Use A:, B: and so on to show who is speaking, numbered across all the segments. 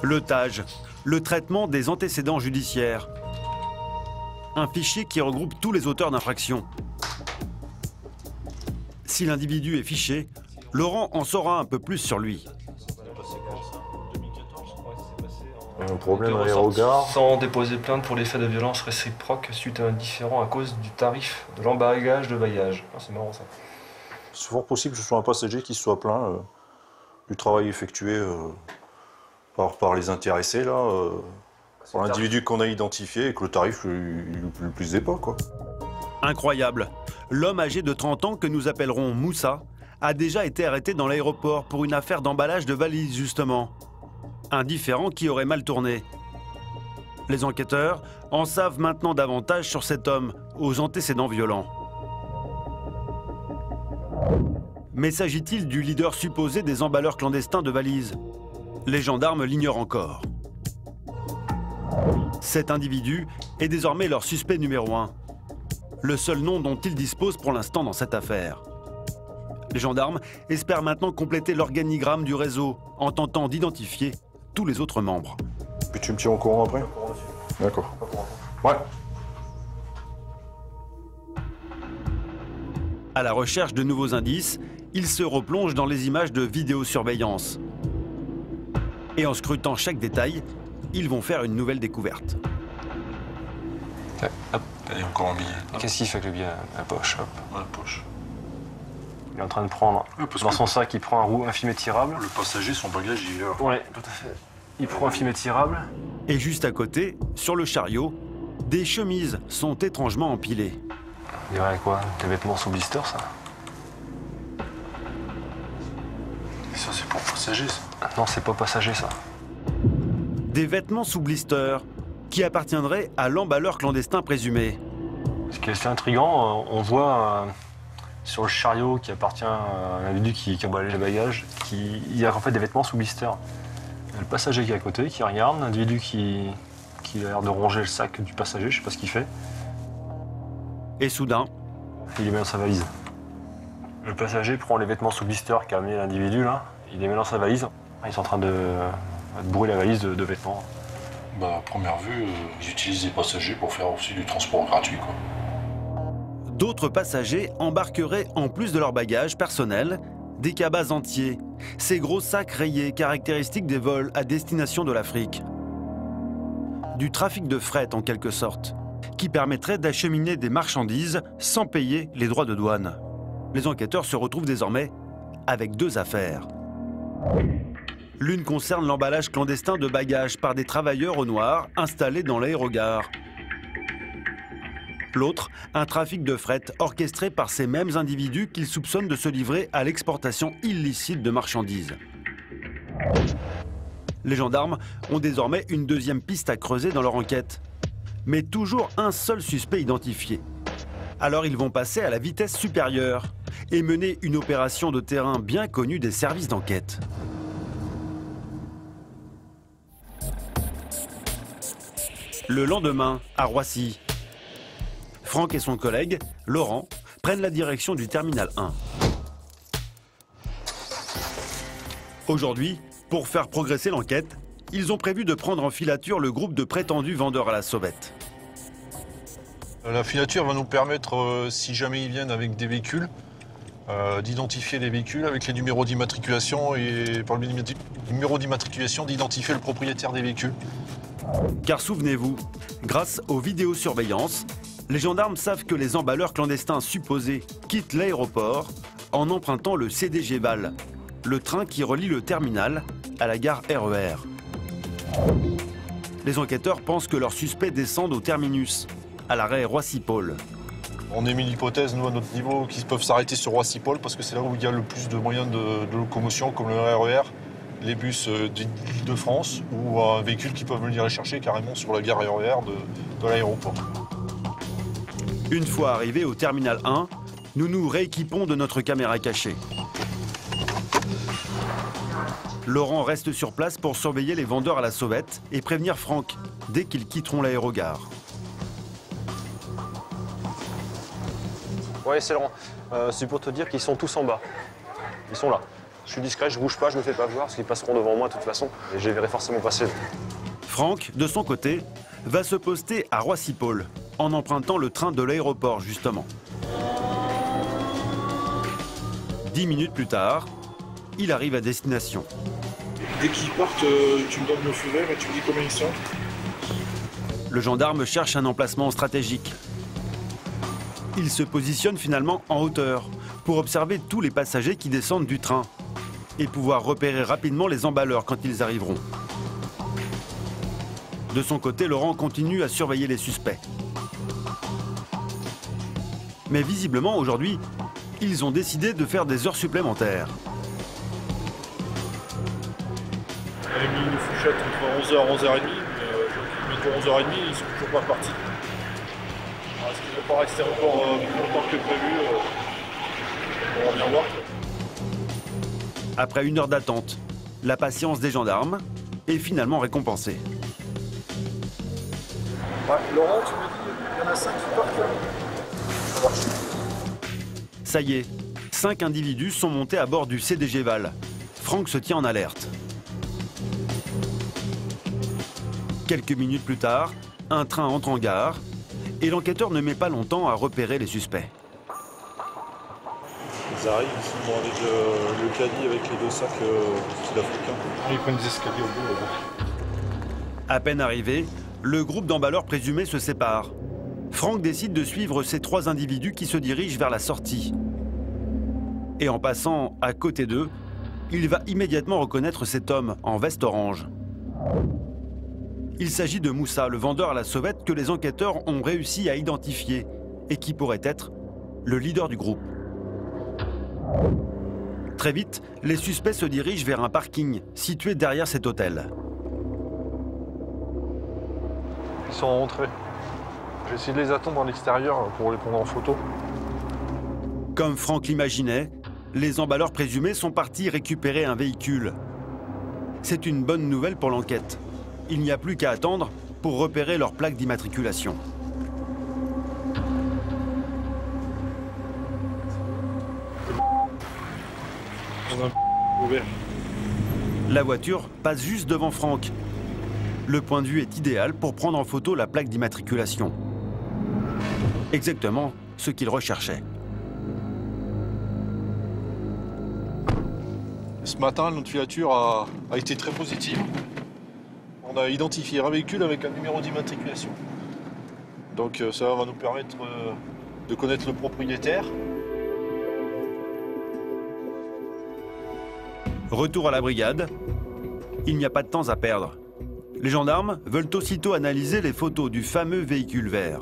A: Le TAJ, le traitement des antécédents judiciaires. Un fichier qui regroupe tous les auteurs d'infractions. Si l'individu est fiché, Laurent en saura un peu plus sur lui.
B: Un problème dans les regards.
C: Sans déposer plainte pour les faits de violence réciproque suite à un différend à cause du tarif de l'embargage de voyage. Ah, c'est marrant ça.
B: C'est fort possible que ce soit un passager qui se soit plaint du travail effectué par les intéressés, là, par l'individu qu'on a identifié et que le tarif lui plaisait pas, quoi.
A: Incroyable. L'homme âgé de 30 ans que nous appellerons Moussa a déjà été arrêté dans l'aéroport pour une affaire d'emballage de valises, justement. Un différend qui aurait mal tourné. Les enquêteurs en savent maintenant davantage sur cet homme aux antécédents violents. Mais s'agit-il du leader supposé des emballeurs clandestins de valises? Les gendarmes l'ignorent encore. Cet individu est désormais leur suspect numéro 1. Le seul nom dont ils disposent pour l'instant dans cette affaire. Les gendarmes espèrent maintenant compléter l'organigramme du réseau en tentant d'identifier tous les autres membres.
B: Puis tu me tiens au courant après? D'accord. Ouais.
A: À la recherche de nouveaux indices, ils se replongent dans les images de vidéosurveillance. Et en scrutant chaque détail, ils vont faire une nouvelle découverte.
D: Hop.
E: Et encore un billet.
D: Qu'est-ce qu'il fait avec le billet? La poche, hop.
E: Dans la poche.
D: Il est en train de prendre, dans son sac, il prend un film étirable.
E: Le passager, son bagage, il est là.
D: Ouais, tout à fait. Il prend un film étirable.
A: Et juste à côté, sur le chariot, des chemises sont étrangement empilées.
D: Il dirait quoi? Des vêtements sous blister, ça?
E: Et ça, c'est pour passager, ça.
D: Non, c'est pas passager, ça.
A: Des vêtements sous blister qui appartiendraient à l'emballeur clandestin présumé.
D: Ce qui est assez intriguant, on voit sur le chariot qui appartient à un individu qui emballait les bagages, il y a en fait des vêtements sous blister. Il y a le passager qui est à côté, qui regarde, l'individu qui a l'air de ronger le sac du passager, je sais pas ce qu'il fait.
A: Et soudain,
D: Il les met dans sa valise. Le passager prend les vêtements sous blister qu'a amené l'individu, là, il les met dans sa valise. Ils sont en train de bourrer la valise de vêtements.
E: Bah, à première vue, ils utilisent les passagers pour faire aussi du transport gratuit, quoi.
A: d'autres passagers embarqueraient en plus de leur bagage personnel des cabas entiers, ces gros sacs rayés caractéristiques des vols à destination de l'Afrique. Du trafic de fret en quelque sorte, qui permettrait d'acheminer des marchandises sans payer les droits de douane. Les enquêteurs se retrouvent désormais avec deux affaires. L'une concerne l'emballage clandestin de bagages par des travailleurs au noir installés dans l'aérogare. L'autre, un trafic de fret orchestré par ces mêmes individus qu'ils soupçonnent de se livrer à l'exportation illicite de marchandises. Les gendarmes ont désormais une deuxième piste à creuser dans leur enquête. Mais toujours un seul suspect identifié. Alors ils vont passer à la vitesse supérieure et mener une opération de terrain bien connue des services d'enquête. Le lendemain, à Roissy, Franck et son collègue, Laurent, prennent la direction du terminal 1. Aujourd'hui, pour faire progresser l'enquête, ils ont prévu de prendre en filature le groupe de prétendus vendeurs à la sauvette.
B: La filature va nous permettre, si jamais ils viennent avec des véhicules, d'identifier les véhicules avec les numéros d'immatriculation et par le numéro d'immatriculation d'identifier le propriétaire des véhicules.
A: Car souvenez-vous, grâce aux vidéosurveillances, les gendarmes savent que les emballeurs clandestins supposés quittent l'aéroport en empruntant le CDG Val, le train qui relie le terminal à la gare RER. Les enquêteurs pensent que leurs suspects descendent au terminus, à l'arrêt Roissy-Paul.
B: On émet l'hypothèse, nous, à notre niveau, qu'ils peuvent s'arrêter sur Roissy-Paul parce que c'est là où il y a le plus de moyens de locomotion, comme le RER, les bus d'Île-de-France ou un véhicule qui peuvent venir les chercher carrément sur la gare RER de l'aéroport.
A: Une fois arrivés au terminal 1, nous nous rééquipons de notre caméra cachée. Laurent reste sur place pour surveiller les vendeurs à la sauvette et prévenir Franck dès qu'ils quitteront l'aérogare.
D: Ouais, c'est Laurent. C'est pour te dire qu'ils sont tous en bas. Ils sont là.
F: Je suis discret, je bouge pas, je me fais pas voir, parce qu'ils passeront devant moi de toute façon. Et je les verrai forcément passer.
A: Franck, de son côté, va se poster à Roissy-Paul, en empruntant le train de l'aéroport, justement. 10 minutes plus tard, il arrive à destination.
B: Dès qu'ils partent, tu me donnes le feu vert et tu me dis combien ils sont.
A: Le gendarme cherche un emplacement stratégique. Il se positionne finalement en hauteur pour observer tous les passagers qui descendent du train et pouvoir repérer rapidement les emballeurs quand ils arriveront. De son côté, Laurent continue à surveiller les suspects. Mais visiblement, aujourd'hui, ils ont décidé de faire des heures supplémentaires.
B: On a mis une fourchette entre 11h et 11h30, mais bientôt 11h30, ils sont toujours pas partis. Est-ce qu'ils vont pas rester encore plus longtemps que prévu? On va bien voir.
A: Après 1 heure d'attente, la patience des gendarmes est finalement récompensée.
B: Ouais, Laurent, tu me dis, il y en a 5 qui partent là. Ça marche.
A: Ça y est, 5 individus sont montés à bord du CDG Val. Franck se tient en alerte. Quelques minutes plus tard, un train entre en gare et l'enquêteur ne met pas longtemps à repérer les suspects.
B: Ils arrivent, ils sont avec le caddie avec les 2 sacs sud-africains. Ils prennent des escaliers au bout là-bas.
A: À peine arrivé, le groupe d'emballeurs présumés se sépare. Franck décide de suivre ces 3 individus qui se dirigent vers la sortie. Et en passant à côté d'eux, il va immédiatement reconnaître cet homme en veste orange. Il s'agit de Moussa, le vendeur à la sauvette que les enquêteurs ont réussi à identifier et qui pourrait être le leader du groupe. Très vite, les suspects se dirigent vers un parking situé derrière cet hôtel.
B: Ils sont rentrés. Je vais essayer de les attendre à l'extérieur pour les prendre en photo.
A: Comme Franck l'imaginait, les emballeurs présumés sont partis récupérer un véhicule. C'est une bonne nouvelle pour l'enquête. Il n'y a plus qu'à attendre pour repérer leur plaque d'immatriculation.
B: On a un ouvert.
A: La voiture passe juste devant Franck. Le point de vue est idéal pour prendre en photo la plaque d'immatriculation. Exactement ce qu'il recherchait.
B: Ce matin, notre filature a été très positive. On a identifié un véhicule avec un numéro d'immatriculation. Donc ça va nous permettre de connaître le propriétaire.
A: Retour à la brigade. Il n'y a pas de temps à perdre. Les gendarmes veulent aussitôt analyser les photos du fameux véhicule vert.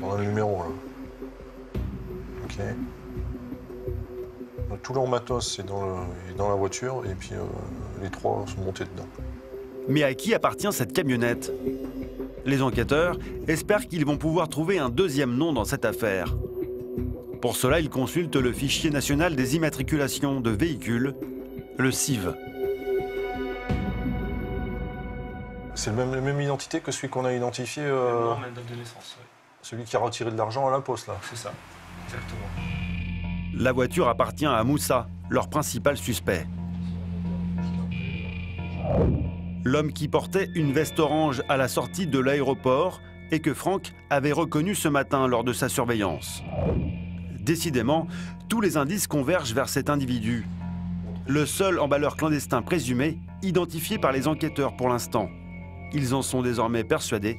B: On a le numéro là. Ok. Donc, tout leur matos est dans la voiture et puis les 3 sont montés dedans.
A: Mais à qui appartient cette camionnette? Les enquêteurs espèrent qu'ils vont pouvoir trouver un deuxième nom dans cette affaire. Pour cela, ils consultent le fichier national des immatriculations de véhicules, le CIV.
B: C'est la même identité que celui qu'on a identifié,
C: Non, même date de naissance, ouais.
B: celui qui a retiré de l'argent à la poste là.
C: C'est ça, exactement.
A: La voiture appartient à Moussa, leur principal suspect. L'homme qui portait une veste orange à la sortie de l'aéroport et que Franck avait reconnu ce matin lors de sa surveillance. Décidément, tous les indices convergent vers cet individu. Le seul emballeur clandestin présumé, identifié par les enquêteurs pour l'instant. Ils en sont désormais persuadés.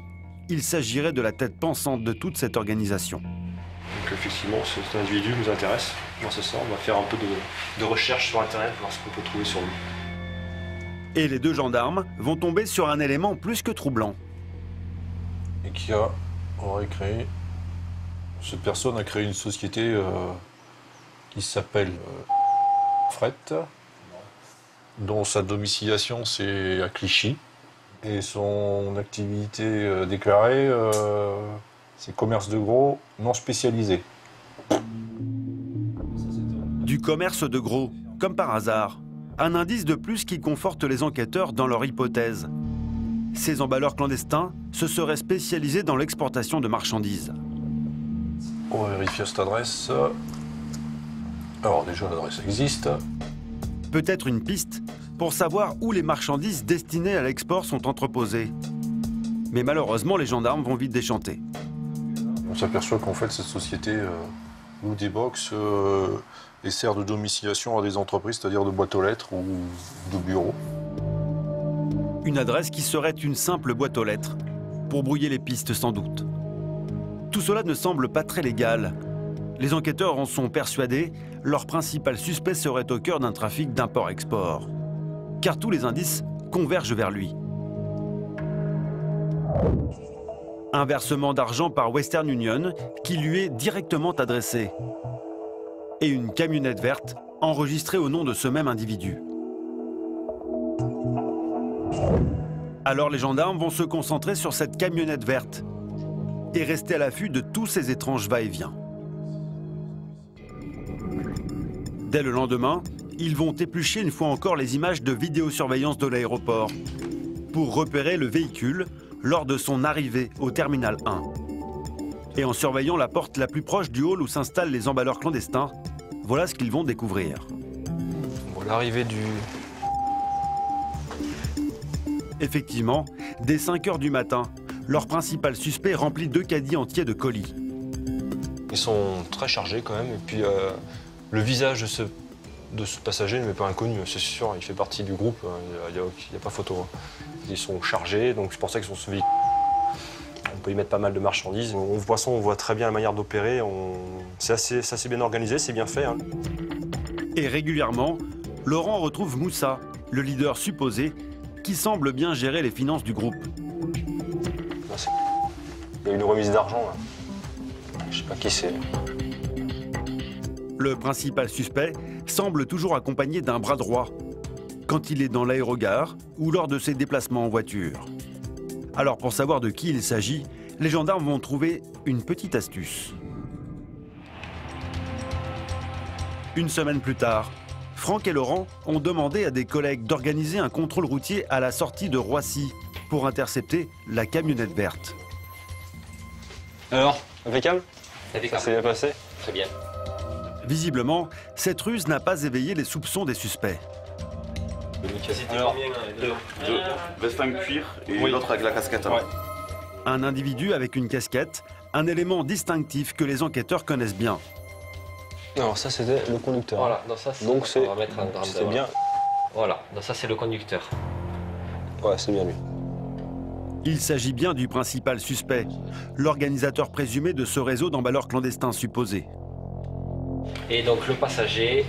A: Il s'agirait de la tête pensante de toute cette organisation.
D: Donc effectivement, cet individu nous intéresse. Dans ce sens, on va faire un peu de recherche sur Internet, voir ce qu'on peut trouver sur lui.
A: Et les 2 gendarmes vont tomber sur un élément plus que troublant.
B: Et qui aurait créé. Cette personne a créé une société qui s'appelle Fret, dont sa domiciliation c'est à Clichy. Et son activité déclarée, c'est commerce de gros non spécialisé.
A: Du commerce de gros, comme par hasard. Un indice de plus qui conforte les enquêteurs dans leur hypothèse. Ces emballeurs clandestins se seraient spécialisés dans l'exportation de marchandises.
B: On va vérifier cette adresse.
E: Alors déjà, l'adresse existe.
A: Peut-être une piste pour savoir où les marchandises destinées à l'export sont entreposées. Mais malheureusement, les gendarmes vont vite déchanter.
E: On s'aperçoit qu'en fait, cette société loue des box et sert de domiciliation à des entreprises, c'est-à-dire de boîtes aux lettres ou de bureaux.
A: Une adresse qui serait une simple boîte aux lettres, pour brouiller les pistes sans doute. Tout cela ne semble pas très légal. Les enquêteurs en sont persuadés, leur principal suspect serait au cœur d'un trafic d'import-export. Car tous les indices convergent vers lui. Un versement d'argent par Western Union qui lui est directement adressé. Et une camionnette verte enregistrée au nom de ce même individu. Alors les gendarmes vont se concentrer sur cette camionnette verte et rester à l'affût de tous ces étranges va-et-vient. Dès le lendemain, ils vont éplucher une fois encore les images de vidéosurveillance de l'aéroport pour repérer le véhicule lors de son arrivée au terminal 1. Et en surveillant la porte la plus proche du hall où s'installent les emballeurs clandestins, voilà ce qu'ils vont découvrir.
C: Bon, l'arrivée du...
A: Effectivement, dès 5 h du matin, leur principal suspect remplit 2 caddies entiers de colis.
D: Ils sont très chargés quand même, et puis le visage de ce passager ne m'est pas inconnu, c'est sûr, il fait partie du groupe, il n'y a pas photo. Ils sont chargés, donc c'est pour ça qu'ils sont ce véhicule. On peut y mettre pas mal de marchandises. On voit ça, on voit très bien la manière d'opérer, c'est assez bien organisé, c'est bien fait. Hein.
A: Et régulièrement, Laurent retrouve Moussa, le leader supposé, qui semble bien gérer les finances du groupe.
D: Il y a une remise d'argent, là. Je sais pas qui c'est.
A: Le principal suspect semble toujours accompagné d'un bras droit, quand il est dans l'aérogare ou lors de ses déplacements en voiture. Alors pour savoir de qui il s'agit, les gendarmes vont trouver une petite astuce. Une semaine plus tard, Franck et Laurent ont demandé à des collègues d'organiser un contrôle routier à la sortie de Roissy pour intercepter la camionnette verte.
D: Alors, impeccable?
F: Impeccable.
D: Ça s'est bien passé?
F: Très bien.
A: Visiblement, cette ruse n'a pas éveillé les soupçons des suspects.
D: Alors,
G: Deux. Vestin cuir et l'autre avec la casquette.
D: Ouais.
A: Un individu avec une casquette, un élément distinctif que les enquêteurs connaissent bien.
D: alors ça c'était le conducteur.
F: Voilà, donc ça,
D: Donc
F: on va mettre un drame
D: c'est
F: devant.
D: bien.
F: Voilà, donc ça c'est le conducteur.
D: Ouais, c'est bien lui.
A: Il s'agit bien du principal suspect, l'organisateur présumé de ce réseau d'emballeurs clandestins supposés.
F: Et donc le passager,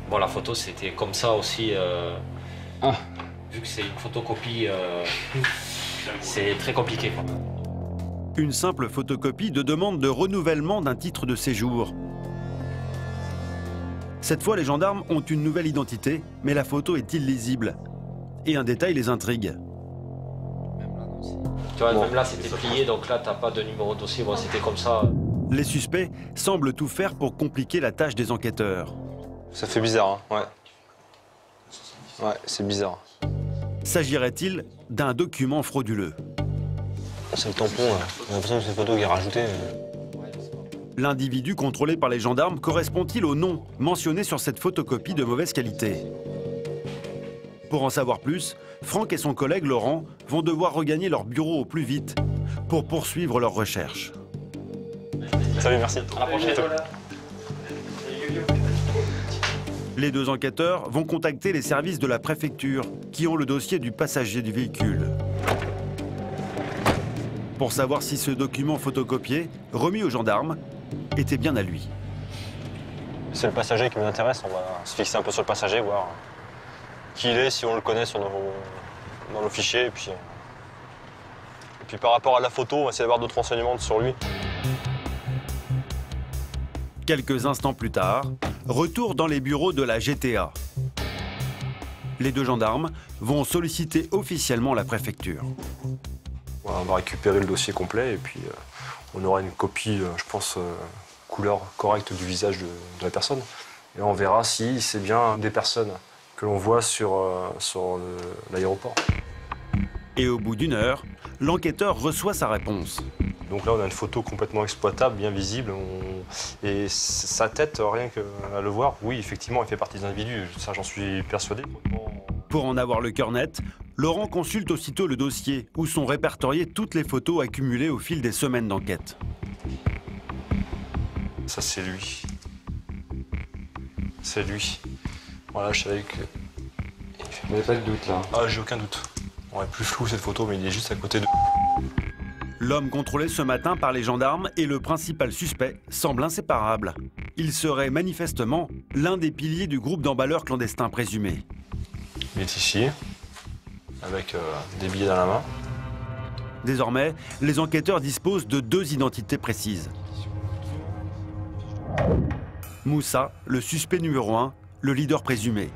F: bon la photo c'était comme ça aussi, vu que c'est une photocopie, c'est très compliqué quoi.
A: Une simple photocopie de demande de renouvellement d'un titre de séjour. Cette fois, les gendarmes ont une nouvelle identité, mais la photo est illisible. Et un détail les intrigue.
F: Tu vois, même là c'était plié, donc là t'as pas de numéro de dossier, bon c'était comme ça.
A: Les suspects semblent tout faire pour compliquer la tâche des enquêteurs.
D: Ça fait bizarre, hein. Ouais. Ouais, c'est bizarre.
A: S'agirait-il d'un document frauduleux?
D: C'est le tampon, là. J'ai l'impression que c'est une photo qui est rajoutée.
A: L'individu contrôlé par les gendarmes correspond-il au nom mentionné sur cette photocopie de mauvaise qualité? Pour en savoir plus, Franck et son collègue Laurent vont devoir regagner leur bureau au plus vite pour poursuivre leurs recherches.
D: Salut, merci.
F: À la prochaine.
A: Les deux enquêteurs vont contacter les services de la préfecture qui ont le dossier du passager du véhicule. Pour savoir si ce document photocopié, remis aux gendarmes, était bien à lui.
D: C'est le passager qui nous intéresse, on va se fixer un peu sur le passager, voir qui il est, si on le connaît dans nos fichiers. Et puis par rapport à la photo, on va essayer d'avoir d'autres renseignements sur lui.
A: Quelques instants plus tard, retour dans les bureaux de la GTA. Les deux gendarmes vont solliciter officiellement la préfecture.
D: Voilà, on va récupérer le dossier complet et puis on aura une copie, je pense, couleur correcte du visage de la personne. Et on verra si c'est bien des personnes que l'on voit sur l'aéroport.
A: Et au bout d'1 heure, l'enquêteur reçoit sa réponse.
D: Donc là, on a une photo complètement exploitable, bien visible. Et sa tête, rien qu'à le voir, oui, effectivement, il fait partie des individus. Ça, j'en suis persuadé.
A: Pour en avoir le cœur net, Laurent consulte aussitôt le dossier où sont répertoriées toutes les photos accumulées au fil des semaines d'enquête.
D: Ça, c'est lui. C'est lui. Voilà, je savais que...
C: Vous n'avez pas de doute là?
D: Ah, j'ai aucun doute. On est plus flou cette photo, mais il est juste à côté de...
A: L'homme contrôlé ce matin par les gendarmes et le principal suspect semblent inséparables. Il serait manifestement l'un des piliers du groupe d'emballeurs clandestins présumés.
D: Il est ici, avec des billets dans la main.
A: Désormais, les enquêteurs disposent de 2 identités précises. Moussa, le suspect numéro 1, le leader présumé.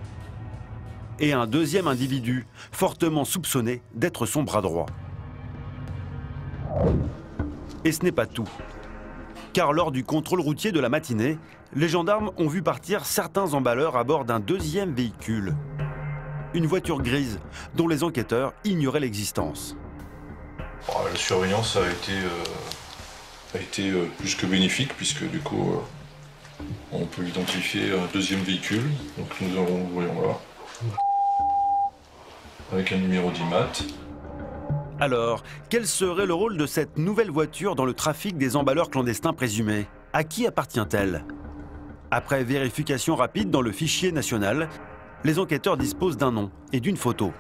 A: Et un deuxième individu, fortement soupçonné d'être son bras droit. Et ce n'est pas tout. Car lors du contrôle routier de la matinée, les gendarmes ont vu partir certains emballeurs à bord d'un 2e véhicule. Une voiture grise dont les enquêteurs ignoraient l'existence.
E: La surveillance a été plus que bénéfique puisque du coup on peut identifier un 2e véhicule. Donc nous avons, voyons là, avec un numéro d'IMAT.
A: Alors, quel serait le rôle de cette nouvelle voiture dans le trafic des emballeurs clandestins présumés? À qui appartient-elle? Après vérification rapide dans le fichier national, les enquêteurs disposent d'un nom et d'une photo.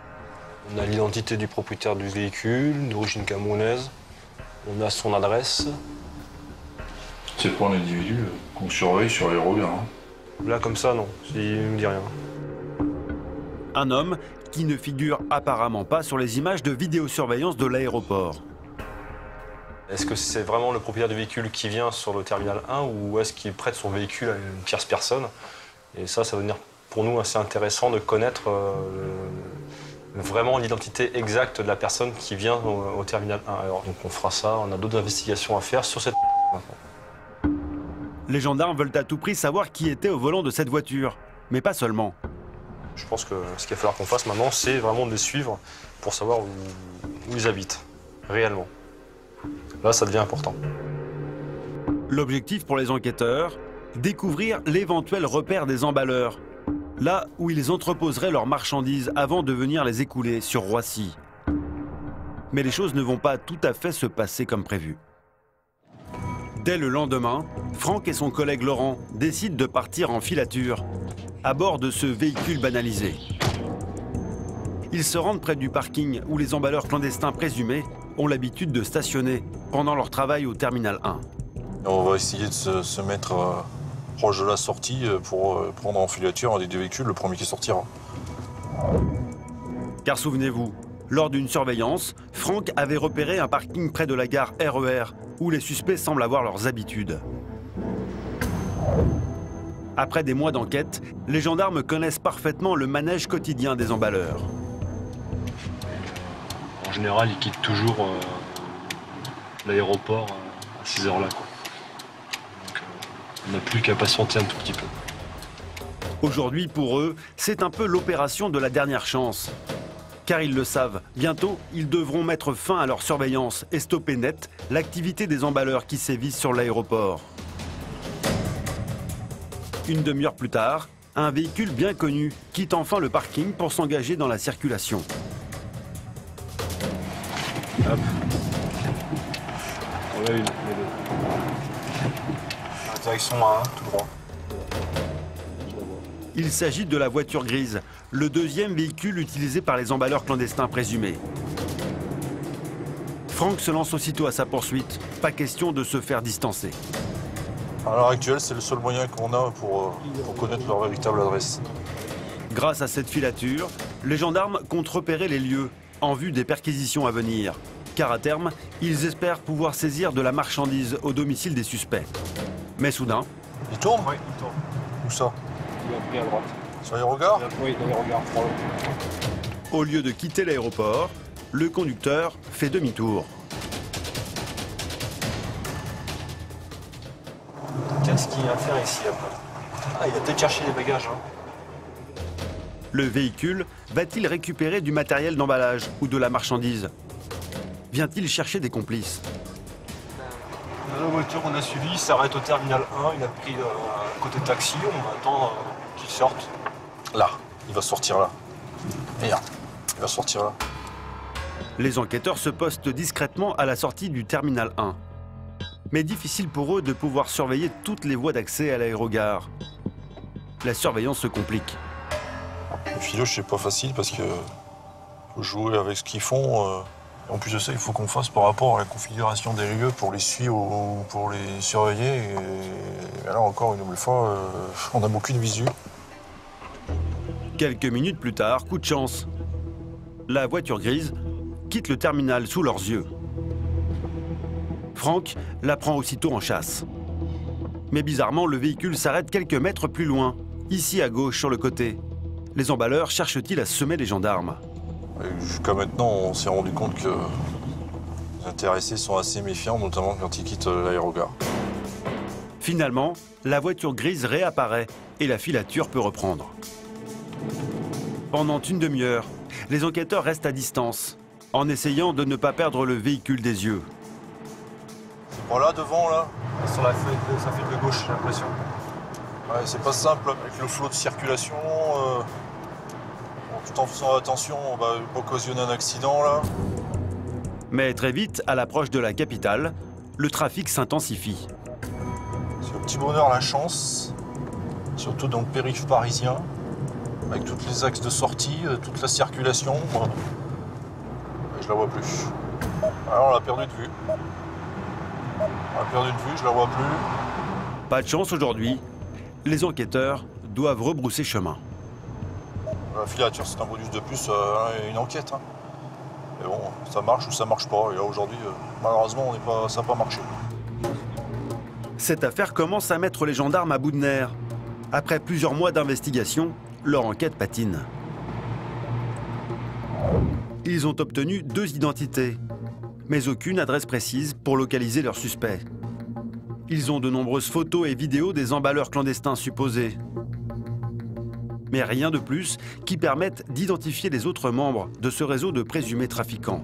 D: On a l'identité du propriétaire du véhicule, d'origine camerounaise. On a son adresse.
E: C'est pas un individu qu'on surveille sur l'aérogare.
D: Là, comme ça, non. Il ne me dit rien.
A: Un homme qui ne figure apparemment pas sur les images de vidéosurveillance de l'aéroport.
D: Est-ce que c'est vraiment le propriétaire du véhicule qui vient sur le terminal 1 ou est-ce qu'il prête son véhicule à une tierce personne? Et ça va devenir pour nous assez intéressant de connaître vraiment l'identité exacte de la personne qui vient au terminal 1. Alors, donc on fera ça, on a d'autres investigations à faire sur cette...
A: Les gendarmes veulent à tout prix savoir qui était au volant de cette voiture, mais pas seulement.
D: Je pense que ce qu'il va falloir qu'on fasse maintenant, c'est vraiment de les suivre pour savoir où ils habitent, réellement. Là, ça devient important.
A: L'objectif pour les enquêteurs, découvrir l'éventuel repère des emballeurs, là où ils entreposeraient leurs marchandises avant de venir les écouler sur Roissy. Mais les choses ne vont pas tout à fait se passer comme prévu. Dès le lendemain, Franck et son collègue Laurent décident de partir en filature, à bord de ce véhicule banalisé. Ils se rendent près du parking où les emballeurs clandestins présumés ont l'habitude de stationner pendant leur travail au terminal 1.
E: On va essayer de se mettre proche de la sortie pour prendre en filature un des 2 véhicules, le premier qui sortira.
A: Car souvenez-vous, lors d'une surveillance, Franck avait repéré un parking près de la gare RER où les suspects semblent avoir leurs habitudes. Après des mois d'enquête, les gendarmes connaissent parfaitement le manège quotidien des emballeurs.
D: En général, ils quittent toujours l'aéroport à ces heures-là. Donc, on n'a plus qu'à patienter un tout petit peu.
A: Aujourd'hui, pour eux, c'est un peu l'opération de la dernière chance. Car ils le savent, bientôt, ils devront mettre fin à leur surveillance et stopper net l'activité des emballeurs qui sévissent sur l'aéroport. Une demi-heure plus tard, un véhicule bien connu quitte enfin le parking pour s'engager dans la circulation.
D: Hop. On a une.
E: Direction 1, tout droit.
A: Il s'agit de la voiture grise, le 2e véhicule utilisé par les emballeurs clandestins présumés. Franck se lance aussitôt à sa poursuite, pas question de se faire distancer.
E: À l'heure actuelle, c'est le seul moyen qu'on a pour connaître leur véritable adresse.
A: Grâce à cette filature, les gendarmes comptent repérer les lieux en vue des perquisitions à venir. Car à terme, ils espèrent pouvoir saisir de la marchandise au domicile des suspects. Mais soudain...
E: Il tourne?
C: Oui, il tourne.
E: Où ça?
C: Il a pris à droite.
E: Sur les regards?
C: Oui, dans les regards.
A: Au lieu de quitter l'aéroport, le conducteur fait demi-tour.
D: Qu'est-ce qu'il y a à faire ici après? Ah, il a peut-être cherché des bagages.
A: Le véhicule va-t-il récupérer du matériel d'emballage ou de la marchandise? Vient-il chercher des complices?
D: La voiture qu'on a suivie, il s'arrête au terminal 1, il a pris côté taxi, on attend qu'il sorte.
B: Là, il va sortir là. Regarde, il va sortir là.
A: Les enquêteurs se postent discrètement à la sortie du terminal 1. Mais difficile pour eux de pouvoir surveiller toutes les voies d'accès à l'aérogare. La surveillance se complique.
B: Le filoche, c'est pas facile parce que faut jouer avec ce qu'ils font. En plus de ça, il faut qu'on fasse par rapport à la configuration des lieux pour les suivre ou pour les surveiller. Et là, encore une nouvelle fois, on n'a aucune visu.
A: Quelques minutes plus tard, coup de chance. La voiture grise quitte le terminal sous leurs yeux. Franck la prend aussitôt en chasse. Mais bizarrement, le véhicule s'arrête quelques mètres plus loin, ici à gauche sur le côté. Les emballeurs cherchent-ils à semer les gendarmes?
B: Jusqu'à maintenant, on s'est rendu compte que les intéressés sont assez méfiants, notamment quand ils quittent l'aérogare.
A: Finalement, la voiture grise réapparaît et la filature peut reprendre. Pendant une demi-heure, les enquêteurs restent à distance, en essayant de ne pas perdre le véhicule des yeux.
B: Voilà, devant, là.
D: Sur la file de gauche, j'ai l'impression.
B: Ouais, c'est pas simple avec le flot de circulation. Tout en faisant attention, on va pas occasionner un accident, là.
A: Mais très vite, à l'approche de la capitale, le trafic s'intensifie.
B: C'est au petit bonheur la chance, surtout dans le périph' parisien, avec tous les axes de sortie, toute la circulation. Je la vois plus. Alors on l'a perdu de vue. On l'a perdu de vue, je la vois plus.
A: Pas de chance aujourd'hui, les enquêteurs doivent rebrousser chemin.
B: La filature, c'est un bonus de plus, une enquête. Hein. Mais bon, ça marche ou ça marche pas. Et là aujourd'hui, malheureusement, ça n'a pas marché.
A: Cette affaire commence à mettre les gendarmes à bout de nerfs. Après plusieurs mois d'investigation, leur enquête patine. Ils ont obtenu 2 identités, mais aucune adresse précise pour localiser leurs suspects. Ils ont de nombreuses photos et vidéos des emballeurs clandestins supposés. Mais rien de plus qui permette d'identifier les autres membres de ce réseau de présumés trafiquants.